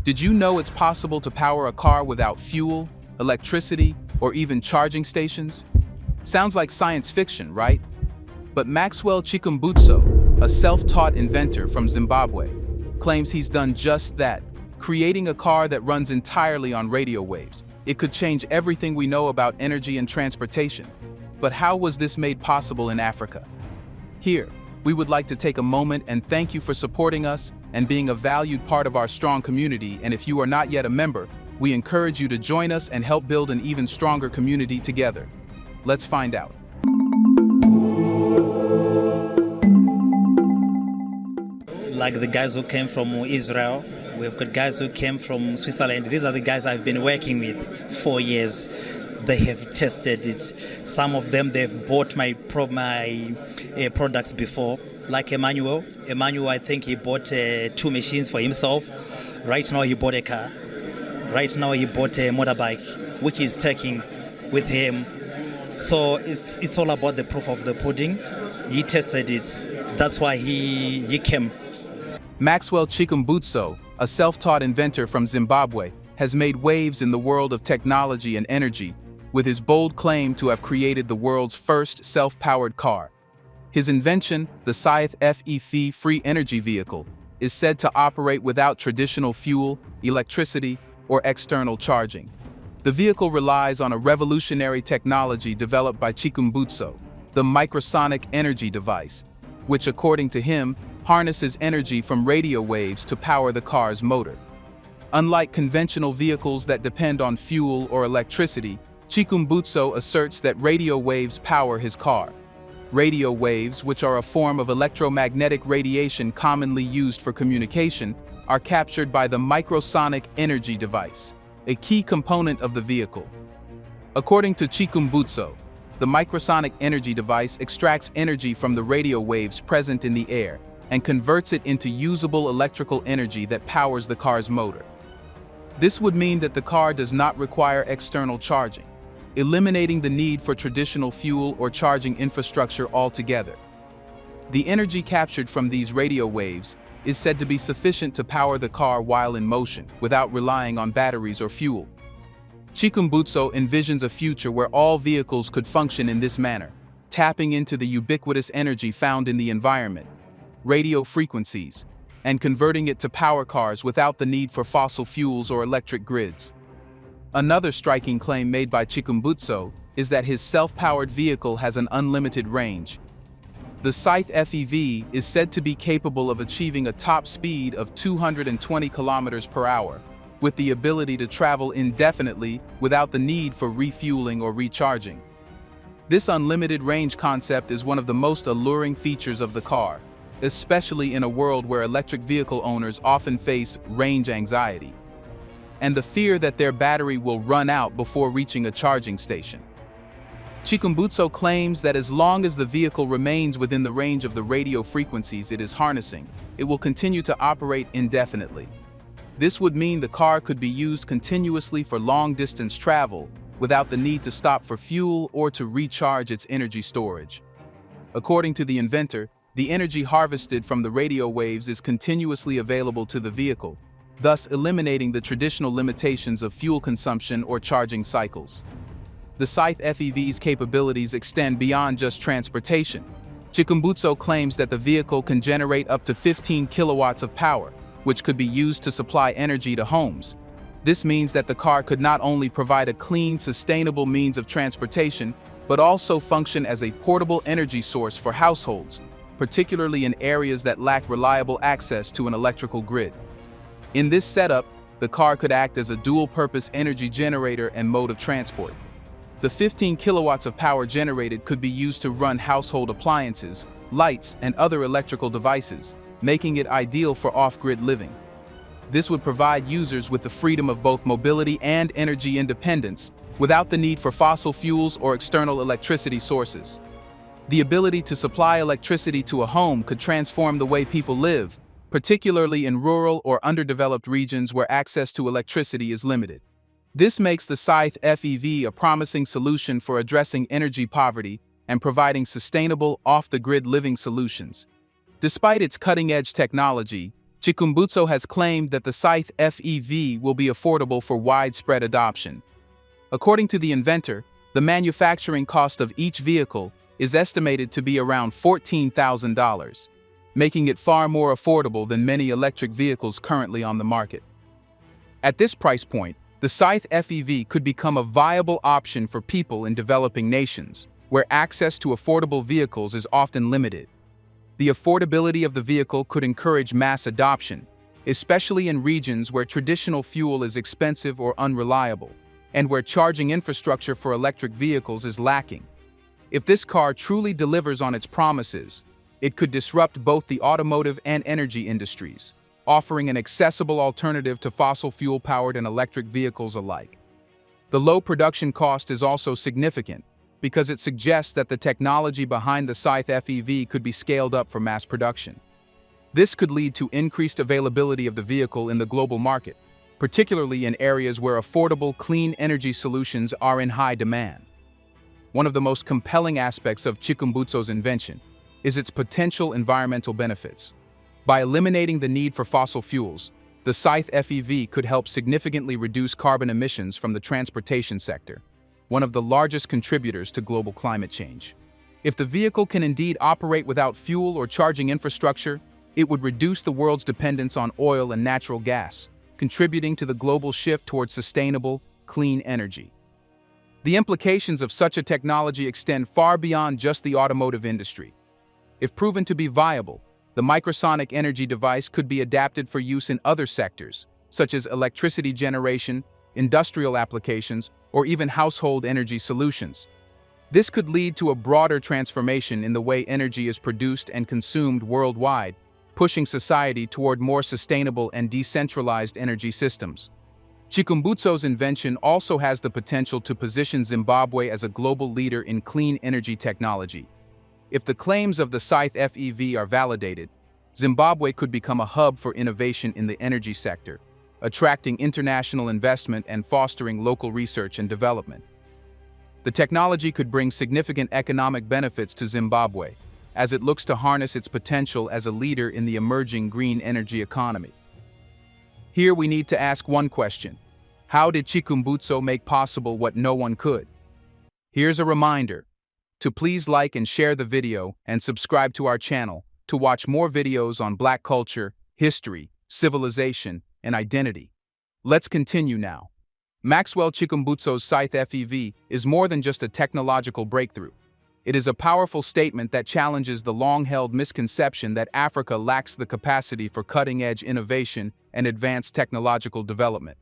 Did you know it's possible to power a car without fuel, electricity, or even charging stations? Sounds like science fiction, right? But Maxwell Chikumbutso, a self-taught inventor from Zimbabwe, claims he's done just that, creating a car that runs entirely on radio waves. It could change everything we know about energy and transportation. But how was this made possible in Africa? Here, we would like to take a moment and thank you for supporting us and being a valued part of our strong community. And if you are not yet a member, we encourage you to join us and help build an even stronger community together. Let's find out. Like the guys who came from Israel, we've got guys who came from Switzerland. These are the guys I've been working with 4 years. They have tested it. Some of them, they've bought my products before, like Emmanuel. Emmanuel, I think he bought 2 machines for himself. Right now he bought a car. Right now he bought a motorbike, which he's taking with him. So it's all about the proof of the pudding. He tested it. That's why he came. Maxwell Chikumbutso, a self-taught inventor from Zimbabwe, has made waves in the world of technology and energy, with his bold claim to have created the world's first self-powered car. His invention, the Saith FEV free energy vehicle, is said to operate without traditional fuel, electricity, or external charging. The vehicle relies on a revolutionary technology developed by Chikumbutso, the Microsonic Energy Device, which, according to him, harnesses energy from radio waves to power the car's motor. Unlike conventional vehicles that depend on fuel or electricity, Chikumbutso asserts that radio waves power his car. Radio waves, which are a form of electromagnetic radiation commonly used for communication, are captured by the Microsonic Energy Device, a key component of the vehicle. According to Chikumbutso, the Microsonic Energy Device extracts energy from the radio waves present in the air and converts it into usable electrical energy that powers the car's motor. This would mean that the car does not require external charging, eliminating the need for traditional fuel or charging infrastructure altogether. The energy captured from these radio waves is said to be sufficient to power the car while in motion, without relying on batteries or fuel. Chikumbutso envisions a future where all vehicles could function in this manner, tapping into the ubiquitous energy found in the environment, radio frequencies, and converting it to power cars without the need for fossil fuels or electric grids. Another striking claim made by Chikumbutso is that his self-powered vehicle has an unlimited range. The Saith FEV is said to be capable of achieving a top speed of 220 kilometers per hour, with the ability to travel indefinitely without the need for refueling or recharging. This unlimited range concept is one of the most alluring features of the car, especially in a world where electric vehicle owners often face range anxiety and the fear that their battery will run out before reaching a charging station. Chikumbutso claims that as long as the vehicle remains within the range of the radio frequencies it is harnessing, it will continue to operate indefinitely. This would mean the car could be used continuously for long-distance travel without the need to stop for fuel or to recharge its energy storage. According to the inventor, the energy harvested from the radio waves is continuously available to the vehicle, thus eliminating the traditional limitations of fuel consumption or charging cycles. The Saith FEV's capabilities extend beyond just transportation. Chikumbutso claims that the vehicle can generate up to 15 kilowatts of power, which could be used to supply energy to homes. This means that the car could not only provide a clean, sustainable means of transportation, but also function as a portable energy source for households, particularly in areas that lack reliable access to an electrical grid. In this setup, the car could act as a dual-purpose energy generator and mode of transport. The 15 kilowatts of power generated could be used to run household appliances, lights, and other electrical devices, making it ideal for off-grid living. This would provide users with the freedom of both mobility and energy independence, without the need for fossil fuels or external electricity sources. The ability to supply electricity to a home could transform the way people live, particularly in rural or underdeveloped regions where access to electricity is limited. This makes the Saith FEV a promising solution for addressing energy poverty and providing sustainable, off-the-grid living solutions. Despite its cutting-edge technology, Chikumbutso has claimed that the Saith FEV will be affordable for widespread adoption. According to the inventor, the manufacturing cost of each vehicle is estimated to be around $14,000, making it far more affordable than many electric vehicles currently on the market. At this price point, the Saith FEV could become a viable option for people in developing nations, where access to affordable vehicles is often limited. The affordability of the vehicle could encourage mass adoption, especially in regions where traditional fuel is expensive or unreliable, and where charging infrastructure for electric vehicles is lacking. If this car truly delivers on its promises, it could disrupt both the automotive and energy industries, offering an accessible alternative to fossil fuel-powered and electric vehicles alike. The low production cost is also significant, because it suggests that the technology behind the Saith FEV could be scaled up for mass production. This could lead to increased availability of the vehicle in the global market, particularly in areas where affordable, clean energy solutions are in high demand. One of the most compelling aspects of Chikumbutso's invention is its potential environmental benefits. By eliminating the need for fossil fuels, the Saith FEV could help significantly reduce carbon emissions from the transportation sector, one of the largest contributors to global climate change. If the vehicle can indeed operate without fuel or charging infrastructure, it would reduce the world's dependence on oil and natural gas, contributing to the global shift towards sustainable, clean energy. The implications of such a technology extend far beyond just the automotive industry. If proven to be viable, the Microsonic Energy Device could be adapted for use in other sectors, such as electricity generation, industrial applications, or even household energy solutions. This could lead to a broader transformation in the way energy is produced and consumed worldwide, pushing society toward more sustainable and decentralized energy systems. Chikumbutso's invention also has the potential to position Zimbabwe as a global leader in clean energy technology. If the claims of the Saith FEV are validated, Zimbabwe could become a hub for innovation in the energy sector, attracting international investment and fostering local research and development. The technology could bring significant economic benefits to Zimbabwe, as it looks to harness its potential as a leader in the emerging green energy economy. Here we need to ask one question: how did Chikumbutso make possible what no one could? Here's a reminder to please like and share the video and subscribe to our channel to watch more videos on Black culture, history, civilization, and identity. Let's continue now. Maxwell Chikumbutso's Saith FEV is more than just a technological breakthrough. It is a powerful statement that challenges the long-held misconception that Africa lacks the capacity for cutting-edge innovation and advanced technological development.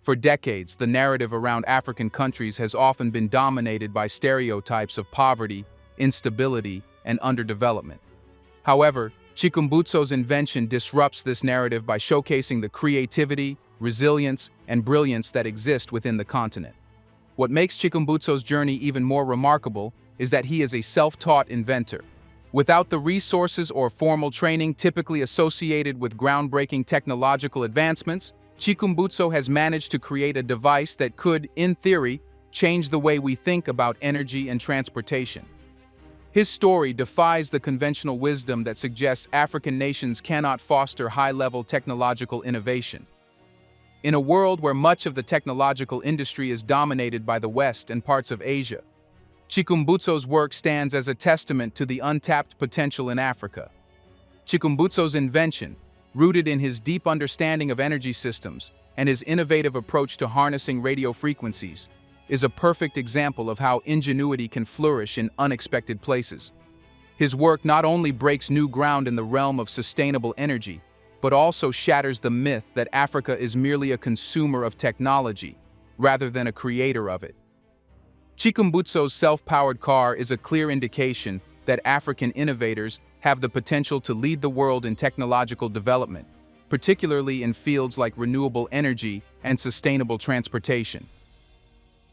For decades, the narrative around African countries has often been dominated by stereotypes of poverty, instability, and underdevelopment. However, Chikumbutso's invention disrupts this narrative by showcasing the creativity, resilience, and brilliance that exist within the continent. What makes Chikumbutso's journey even more remarkable is that he is a self-taught inventor. Without the resources or formal training typically associated with groundbreaking technological advancements, Chikumbutso has managed to create a device that could, in theory, change the way we think about energy and transportation. His story defies the conventional wisdom that suggests African nations cannot foster high-level technological innovation. In a world where much of the technological industry is dominated by the West and parts of Asia, Chikumbutso's work stands as a testament to the untapped potential in Africa. Chikumbutso's invention, rooted in his deep understanding of energy systems and his innovative approach to harnessing radio frequencies, is a perfect example of how ingenuity can flourish in unexpected places. His work not only breaks new ground in the realm of sustainable energy, but also shatters the myth that Africa is merely a consumer of technology, rather than a creator of it. Chikumbutso's self-powered car is a clear indication that African innovators have the potential to lead the world in technological development, particularly in fields like renewable energy and sustainable transportation.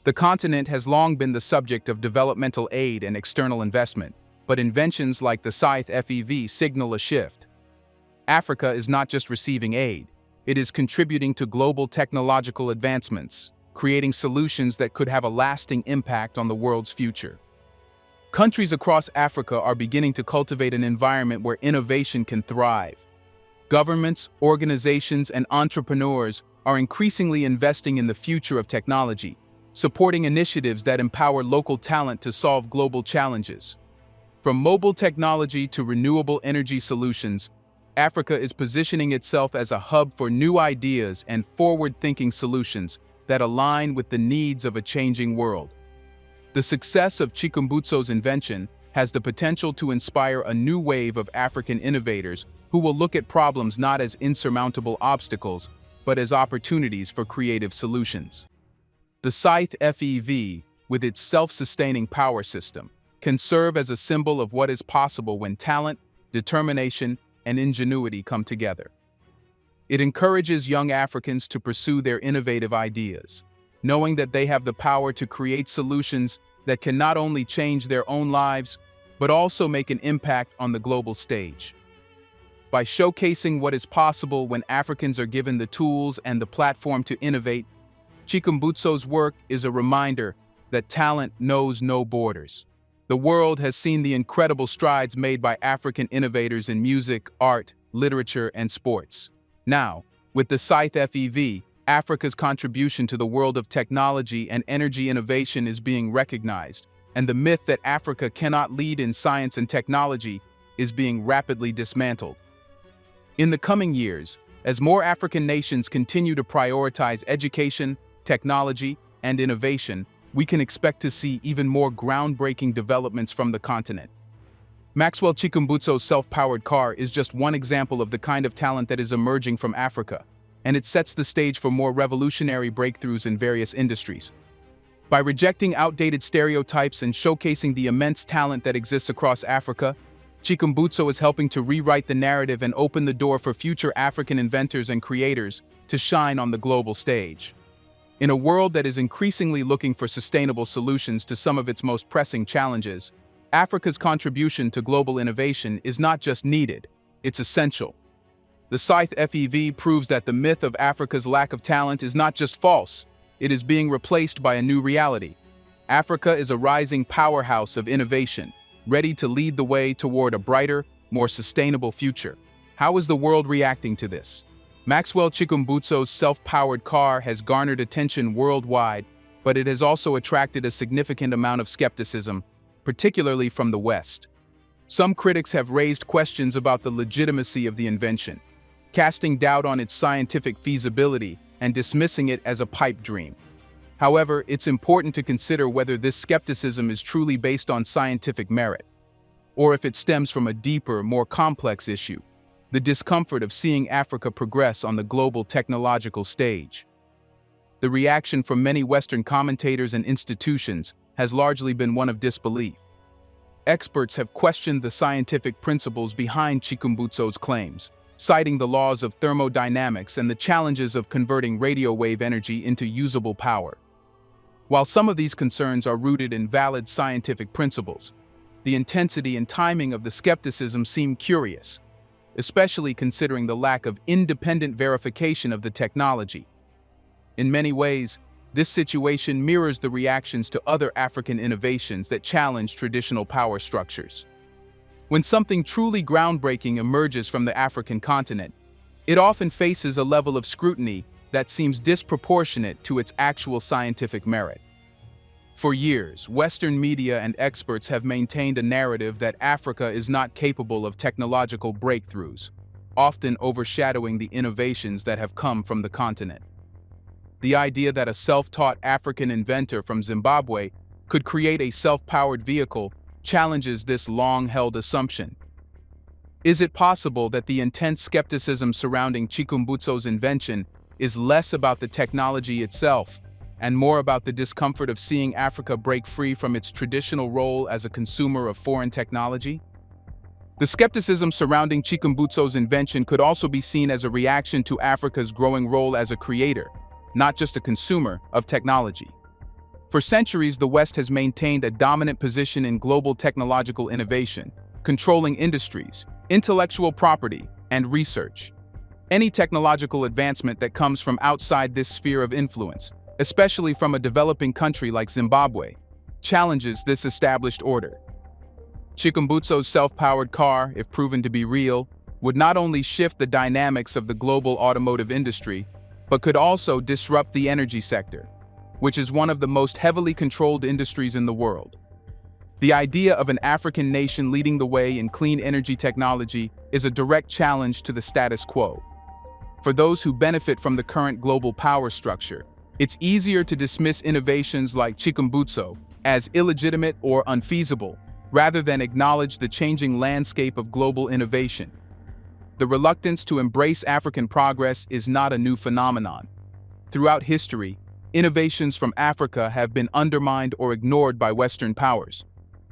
The continent has long been the subject of developmental aid and external investment, but inventions like the Saith FEV signal a shift. Africa is not just receiving aid, it is contributing to global technological advancements, creating solutions that could have a lasting impact on the world's future. Countries across Africa are beginning to cultivate an environment where innovation can thrive. Governments, organizations, and entrepreneurs are increasingly investing in the future of technology, supporting initiatives that empower local talent to solve global challenges. From mobile technology to renewable energy solutions, Africa is positioning itself as a hub for new ideas and forward-thinking solutions that align with the needs of a changing world. The success of Chikumbutso's invention has the potential to inspire a new wave of African innovators who will look at problems not as insurmountable obstacles, but as opportunities for creative solutions. The Saith FEV, with its self-sustaining power system, can serve as a symbol of what is possible when talent, determination, and ingenuity come together. It encourages young Africans to pursue their innovative ideas, knowing that they have the power to create solutions that can not only change their own lives, but also make an impact on the global stage. By showcasing what is possible when Africans are given the tools and the platform to innovate, Chikumbutso's work is a reminder that talent knows no borders. The world has seen the incredible strides made by African innovators in music, art, literature, and sports. Now, with the Saith FEV, Africa's contribution to the world of technology and energy innovation is being recognized, and the myth that Africa cannot lead in science and technology is being rapidly dismantled. In the coming years, as more African nations continue to prioritize education, technology, and innovation, we can expect to see even more groundbreaking developments from the continent. Maxwell Chikumbutso's self-powered car is just one example of the kind of talent that is emerging from Africa, and it sets the stage for more revolutionary breakthroughs in various industries. By rejecting outdated stereotypes and showcasing the immense talent that exists across Africa, Chikumbutso is helping to rewrite the narrative and open the door for future African inventors and creators to shine on the global stage. In a world that is increasingly looking for sustainable solutions to some of its most pressing challenges, Africa's contribution to global innovation is not just needed, it's essential. The Saith FEV proves that the myth of Africa's lack of talent is not just false, it is being replaced by a new reality. Africa is a rising powerhouse of innovation, ready to lead the way toward a brighter, more sustainable future. How is the world reacting to this? Maxwell Chikumbutso's self-powered car has garnered attention worldwide, but it has also attracted a significant amount of skepticism, particularly from the West. Some critics have raised questions about the legitimacy of the invention, casting doubt on its scientific feasibility and dismissing it as a pipe dream. However, it's important to consider whether this skepticism is truly based on scientific merit, or if it stems from a deeper, more complex issue: the discomfort of seeing Africa progress on the global technological stage. The reaction from many Western commentators and institutions has largely been one of disbelief. Experts have questioned the scientific principles behind Chikumbutso's claims, citing the laws of thermodynamics and the challenges of converting radio wave energy into usable power. While some of these concerns are rooted in valid scientific principles, the intensity and timing of the skepticism seem curious, especially considering the lack of independent verification of the technology. In many ways, this situation mirrors the reactions to other African innovations that challenge traditional power structures. When something truly groundbreaking emerges from the African continent, it often faces a level of scrutiny that seems disproportionate to its actual scientific merit. For years, Western media and experts have maintained a narrative that Africa is not capable of technological breakthroughs, often overshadowing the innovations that have come from the continent. The idea that a self-taught African inventor from Zimbabwe could create a self-powered vehicle challenges this long-held assumption. Is it possible that the intense skepticism surrounding Chikumbutso's invention is less about the technology itself and more about the discomfort of seeing Africa break free from its traditional role as a consumer of foreign technology? The skepticism surrounding Chikumbutso's invention could also be seen as a reaction to Africa's growing role as a creator, not just a consumer, of technology. For centuries, the West has maintained a dominant position in global technological innovation, controlling industries, intellectual property, and research. Any technological advancement that comes from outside this sphere of influence, especially from a developing country like Zimbabwe, challenges this established order. Chikumbutso's self-powered car, if proven to be real, would not only shift the dynamics of the global automotive industry, but could also disrupt the energy sector, which is one of the most heavily controlled industries in the world. The idea of an African nation leading the way in clean energy technology is a direct challenge to the status quo. For those who benefit from the current global power structure, it's easier to dismiss innovations like Chikumbutso as illegitimate or unfeasible, rather than acknowledge the changing landscape of global innovation. The reluctance to embrace African progress is not a new phenomenon. Throughout history, innovations from Africa have been undermined or ignored by Western powers.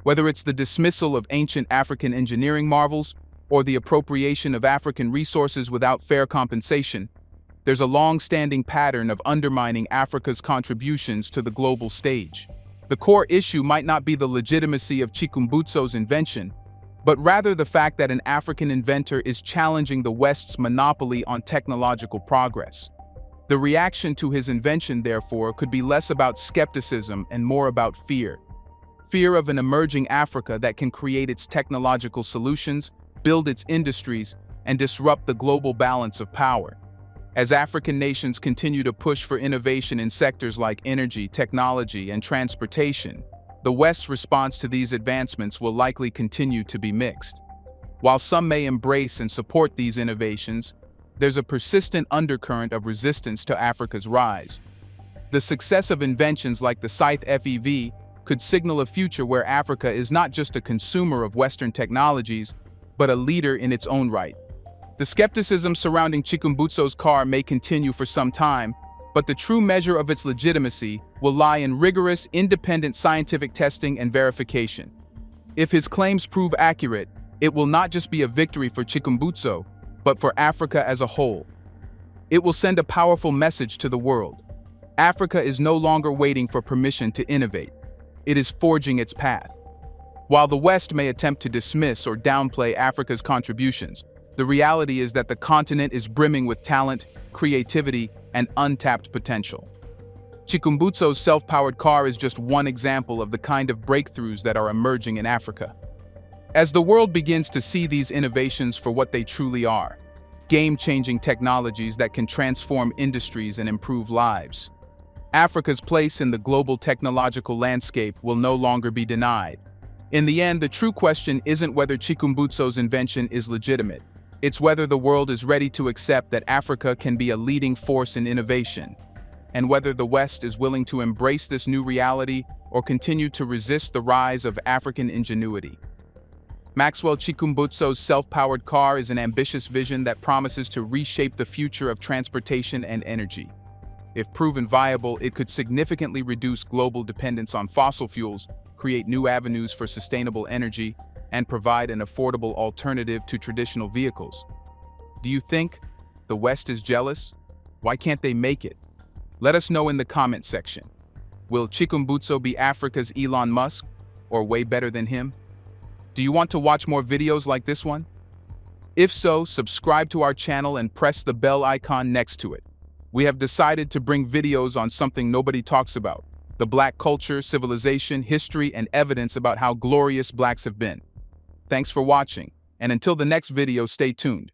Whether it's the dismissal of ancient African engineering marvels or the appropriation of African resources without fair compensation, there's a long-standing pattern of undermining Africa's contributions to the global stage. The core issue might not be the legitimacy of Chikumbutso's invention, but rather the fact that an African inventor is challenging the West's monopoly on technological progress. The reaction to his invention, therefore, could be less about skepticism and more about fear. Fear of an emerging Africa that can create its technological solutions, build its industries, and disrupt the global balance of power. As African nations continue to push for innovation in sectors like energy, technology, and transportation, the West's response to these advancements will likely continue to be mixed. While some may embrace and support these innovations, there's a persistent undercurrent of resistance to Africa's rise. The success of inventions like the Saith FEV could signal a future where Africa is not just a consumer of Western technologies, but a leader in its own right. The skepticism surrounding Chikumbutso's car may continue for some time, but the true measure of its legitimacy will lie in rigorous, independent scientific testing and verification. If his claims prove accurate, it will not just be a victory for Chikumbutso, but for Africa as a whole. It will send a powerful message to the world. Africa is no longer waiting for permission to innovate. It is forging its path. While the West may attempt to dismiss or downplay Africa's contributions, the reality is that the continent is brimming with talent, creativity, and untapped potential. Chikumbutso's self-powered car is just one example of the kind of breakthroughs that are emerging in Africa. As the world begins to see these innovations for what they truly are, game-changing technologies that can transform industries and improve lives, Africa's place in the global technological landscape will no longer be denied. In the end, the true question isn't whether Chikumbutso's invention is legitimate. It's whether the world is ready to accept that Africa can be a leading force in innovation, and whether the West is willing to embrace this new reality or continue to resist the rise of African ingenuity. Maxwell Chikumbutso's self-powered car is an ambitious vision that promises to reshape the future of transportation and energy. If proven viable, it could significantly reduce global dependence on fossil fuels, create new avenues for sustainable energy, and provide an affordable alternative to traditional vehicles. Do you think the West is jealous? Why can't they make it? Let us know in the comment section. Will Chikumbutso be Africa's Elon Musk, or way better than him? Do you want to watch more videos like this one? If so, subscribe to our channel and press the bell icon next to it. We have decided to bring videos on something nobody talks about: the Black culture, civilization, history, and evidence about how glorious Blacks have been. Thanks for watching, and until the next video, stay tuned.